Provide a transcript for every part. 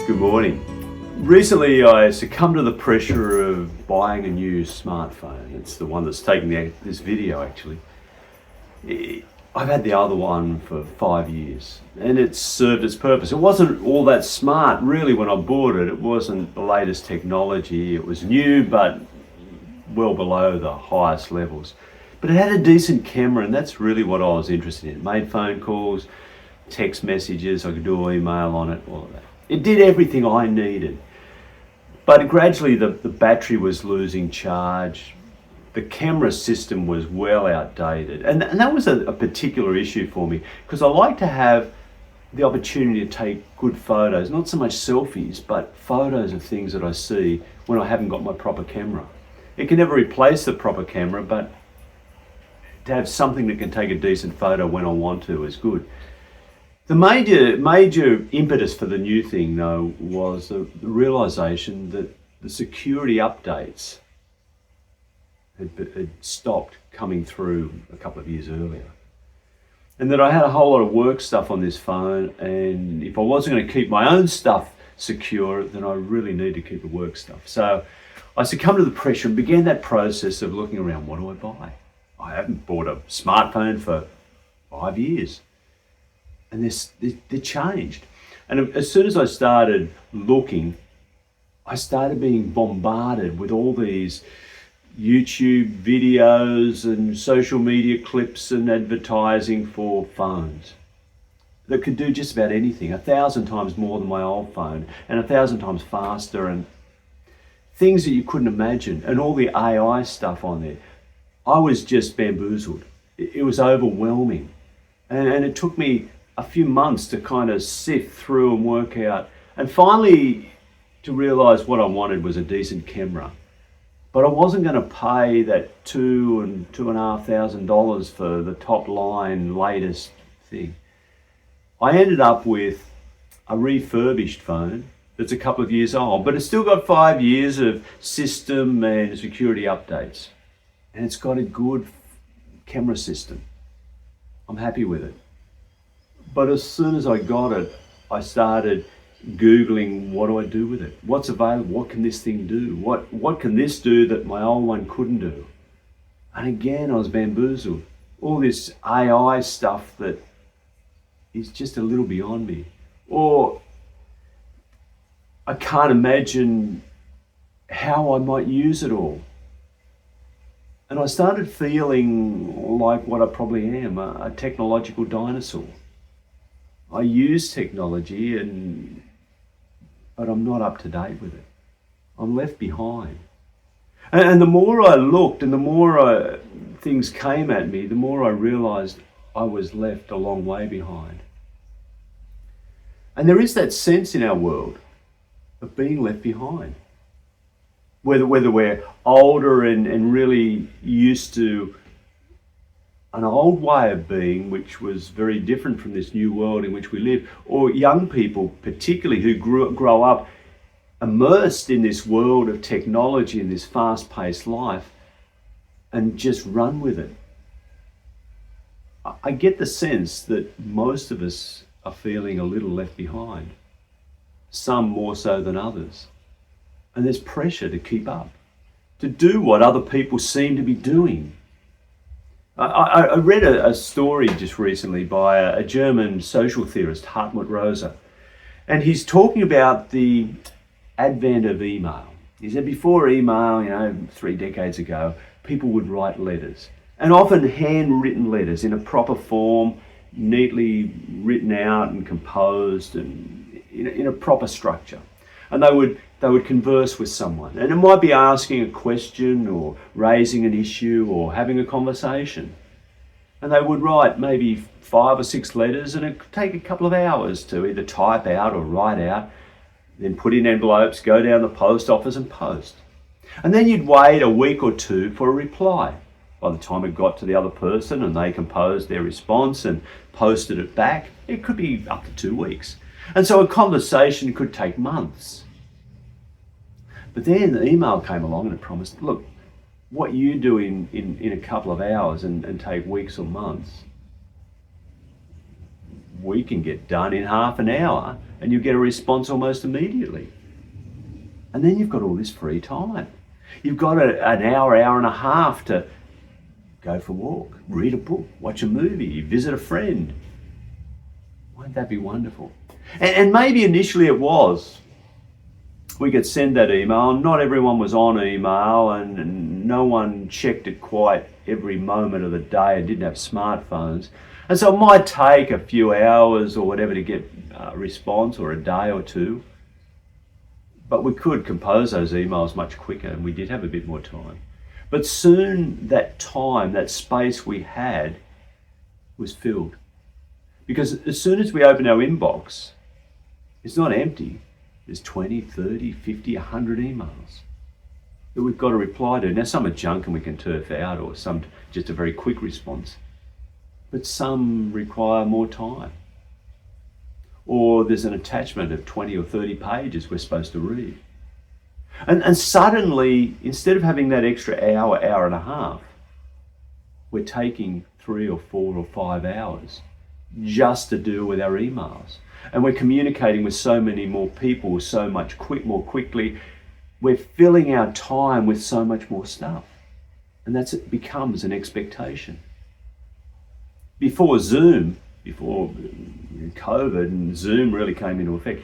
Good morning. Recently I succumbed to the pressure of buying a new smartphone. It's the one that's taking this video actually. I've had the other one for 5 years and it's served its purpose. It wasn't all that smart really when I bought it. It wasn't the latest technology. It was new but well below the highest levels. But it had a decent camera and that's really what I was interested in. It made phone calls, text messages, I could do email on it, all of that. It did everything I needed. But gradually the battery was losing charge. The camera system was well outdated. And that was a particular issue for me because I like to have the opportunity to take good photos, not so much selfies, but photos of things that I see when I haven't got my proper camera. It can never replace the proper camera, but to have something that can take a decent photo when I want to is good. The major impetus for the new thing though was the realization that the security updates had stopped coming through a couple of years earlier. And that I had a whole lot of work stuff on this phone, and if I wasn't going to keep my own stuff secure, then I really need to keep the work stuff. So I succumbed to the pressure and began that process of looking around, what do I buy? I haven't bought a smartphone for 5 years. And they changed. And as soon as I started looking, I started being bombarded with all these YouTube videos and social media clips and advertising for phones that could do just about anything, 1,000 times more than my old phone and 1,000 times faster, and things that you couldn't imagine, and all the AI stuff on there. I was just bamboozled. It was overwhelming. And it took me a few months to kind of sift through and work out, and finally to realize what I wanted was a decent camera. But I wasn't going to pay that $2,000 and $2,500 for the top line latest thing. I ended up with a refurbished phone that's a couple of years old, but it's still got 5 years of system and security updates, and it's got a good camera system. I'm happy with it. But as soon as I got it, I started Googling, what do I do with it? What's available? What can this thing do? What can this do that my old one couldn't do? And again, I was bamboozled. All this AI stuff that is just a little beyond me. Or I can't imagine how I might use it all. And I started feeling like what I probably am, a technological dinosaur. I use technology, but I'm not up to date with it. I'm left behind. And the more I looked and the more things came at me, the more I realized I was left a long way behind. And there is that sense in our world of being left behind. Whether we're older and really used to an old way of being, which was very different from this new world in which we live, or young people particularly who grow up immersed in this world of technology and this fast-paced life and just run with it. I get the sense that most of us are feeling a little left behind, some more so than others. And there's pressure to keep up, to do what other people seem to be doing. I read a story just recently by a German social theorist, Hartmut Rosa, and he's talking about the advent of email. He said before email, 3 decades ago, people would write letters, and often handwritten letters in a proper form, neatly written out and composed and in a proper structure. And they would converse with someone, and it might be asking a question or raising an issue or having a conversation. And they would write maybe 5 or 6 letters, and it could take a couple of hours to either type out or write out, then put in envelopes, go down the post office and post. And then you'd wait a week or two for a reply. By the time it got to the other person and they composed their response and posted it back, it could be up to 2 weeks. And so a conversation could take months. But then the email came along and it promised, look, what you do in a couple of hours and take weeks or months, we can get done in half an hour and you get a response almost immediately. And then you've got all this free time. You've got an hour, hour and a half to go for a walk, read a book, watch a movie, visit a friend. Won't that be wonderful? And maybe initially it was. We could send that email. Not everyone was on email and no one checked it quite every moment of the day and didn't have smartphones. And so it might take a few hours or whatever to get a response, or a day or two. But we could compose those emails much quicker, and we did have a bit more time. But soon that time, that space we had was filled. Because as soon as we open our inbox, it's not empty. There's 20, 30, 50, 100 emails that we've got to reply to. Now some are junk and we can turf out, or some just a very quick response. But some require more time. Or there's an attachment of 20 or 30 pages we're supposed to read. And suddenly, instead of having that extra hour, hour and a half, we're taking 3 or 4 or 5 hours just to deal with our emails. And we're communicating with so many more people so much more quickly. We're filling our time with so much more stuff. And it becomes an expectation. Before Zoom, before COVID and Zoom really came into effect,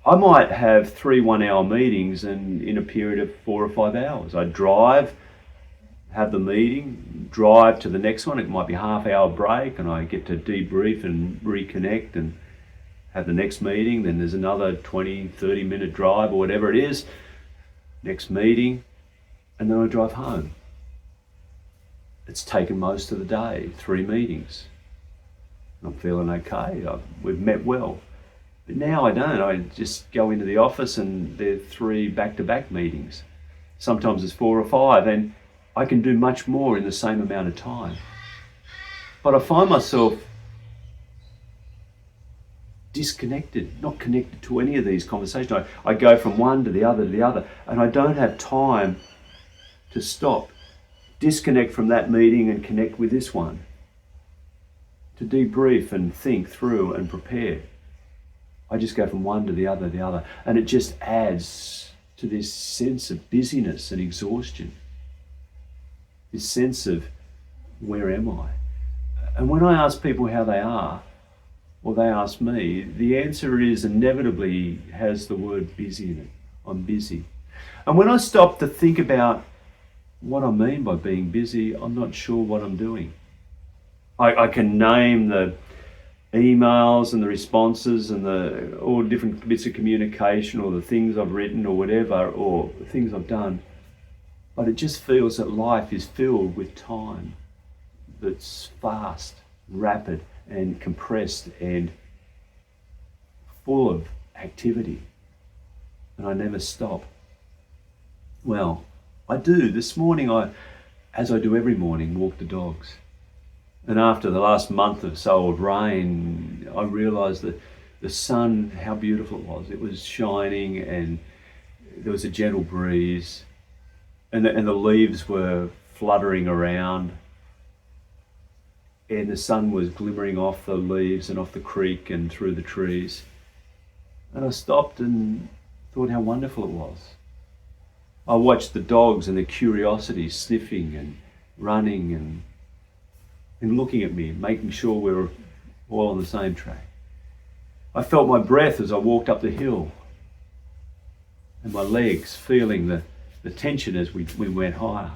I might have 3 one-hour meetings and in a period of 4 or 5 hours. I'd drive, have the meeting, drive to the next one. It might be a half-hour break and I get to debrief and reconnect and have the next meeting. Then there's another 20, 30-minute drive or whatever it is. Next meeting, and then I drive home. It's taken most of the day, 3 meetings. I'm feeling okay, we've met well. But now I don't. I just go into the office and there are 3 back-to-back meetings. Sometimes it's 4 or 5, and I can do much more in the same amount of time. But I find myself disconnected, not connected to any of these conversations. I go from one to the other, and I don't have time to stop, disconnect from that meeting and connect with this one, to debrief and think through and prepare. I just go from one to the other, and it just adds to this sense of busyness and exhaustion, this sense of where am I? And when I ask people how they are, or they ask me, the answer is inevitably has the word busy in it. I'm busy. And when I stop to think about what I mean by being busy, I'm not sure what I'm doing. I can name the emails and the responses and all different bits of communication, or the things I've written or whatever, or the things I've done. But it just feels that life is filled with time that's fast, rapid, and compressed and full of activity. And I never stop. Well, I do. This morning, as I do every morning, walk the dogs. And after the last month or so of rain, I realised that the sun, how beautiful it was. It was shining and there was a gentle breeze and the leaves were fluttering around and the sun was glimmering off the leaves and off the creek and through the trees. And I stopped and thought how wonderful it was. I watched the dogs and their curiosity sniffing and running and looking at me, making sure we were all on the same track. I felt my breath as I walked up the hill and my legs feeling the tension as we went higher.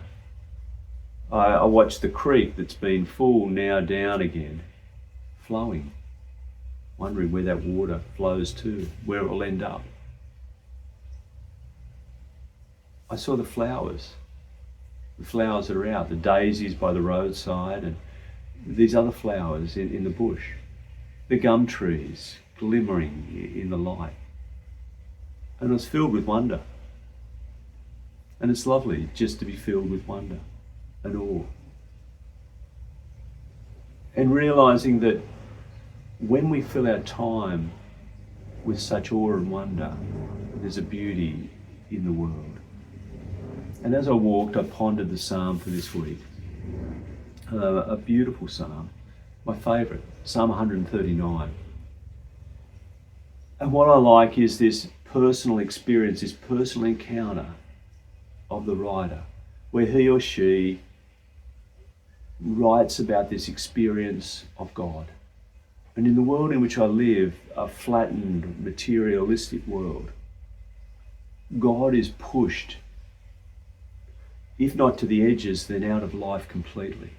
I watched the creek that's been full, now down again, flowing, wondering where that water flows to, where it will end up. I saw the flowers that are out, the daisies by the roadside and these other flowers in the bush, the gum trees glimmering in the light. And I was filled with wonder. And it's lovely just to be filled with wonder and awe. And realising that when we fill our time with such awe and wonder, there's a beauty in the world. And as I walked, I pondered the psalm for this week. A beautiful psalm, my favourite, Psalm 139. And what I like is this personal experience, this personal encounter of the writer, where he or she writes about this experience of God. And in the world in which I live, a flattened, materialistic world, God is pushed, if not to the edges, then out of life completely.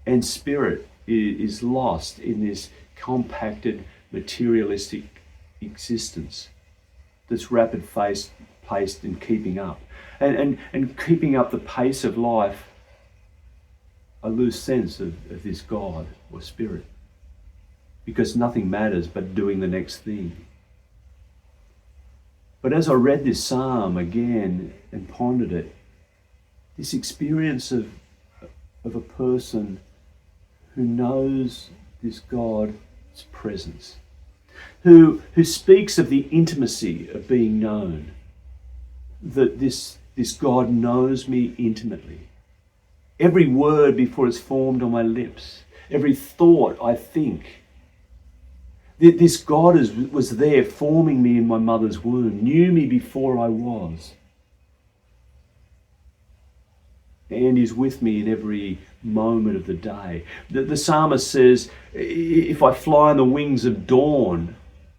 And spirit is lost in this compacted, materialistic existence that's rapid-paced in keeping up. And keeping up the pace of life, I lose sense of this God or spirit, because nothing matters but doing the next thing. But as I read this psalm again and pondered it, this experience of a person who knows this God's presence, who speaks of the intimacy of being known, that this God knows me intimately. Every word before it's formed on my lips, every thought I think. This God was there forming me in my mother's womb, knew me before I was, and is with me in every moment of the day. The psalmist says, if I fly on the wings of dawn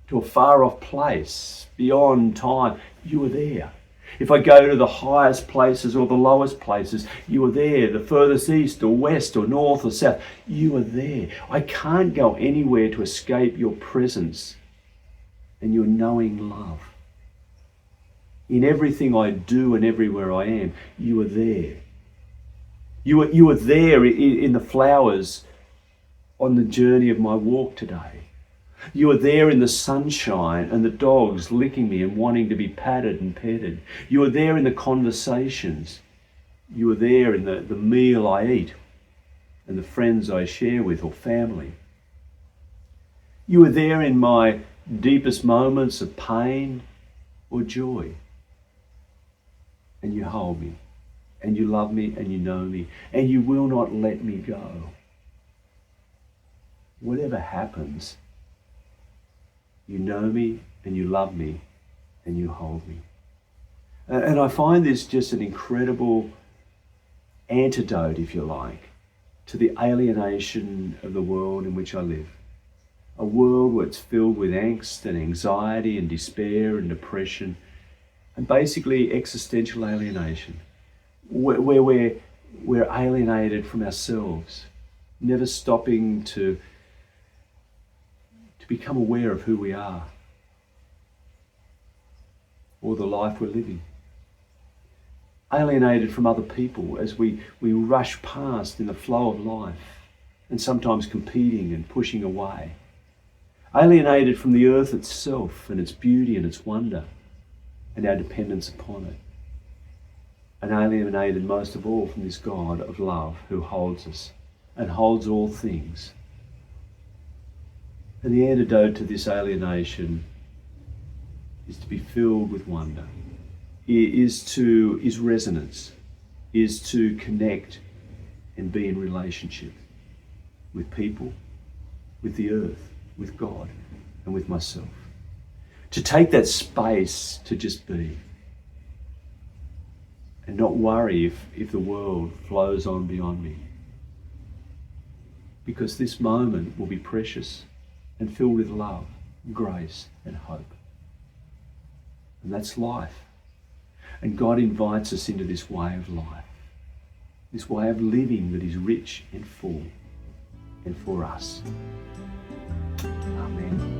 to a far off place beyond time, you are there. If I go to the highest places or the lowest places, you are there. The furthest east or west or north or south, you are there. I can't go anywhere to escape your presence and your knowing love. In everything I do and everywhere I am, you are there. You are there in the flowers on the journey of my walk today. You are there in the sunshine and the dogs licking me and wanting to be patted and petted. You are there in the conversations. You are there in the meal I eat and the friends I share with or family. You are there in my deepest moments of pain or joy. And you hold me, and you love me, and you know me, and you will not let me go. Whatever happens, you know me, and you love me, and you hold me. And I find this just an incredible antidote, if you like, to the alienation of the world in which I live. A world where it's filled with angst and anxiety and despair and depression, and basically existential alienation, where we're alienated from ourselves, never stopping to become aware of who we are or the life we're living. Alienated from other people as we rush past in the flow of life, and sometimes competing and pushing away. Alienated from the earth itself and its beauty and its wonder and our dependence upon it. And alienated most of all from this God of love who holds us and holds all things. And the antidote to this alienation is to be filled with wonder, is resonance, is to connect and be in relationship with people, with the earth, with God, and with myself. To take that space to just be and not worry if the world flows on beyond me. Because this moment will be precious and filled with love, grace, and hope. And that's life. And God invites us into this way of life, this way of living that is rich and full and for us. Amen.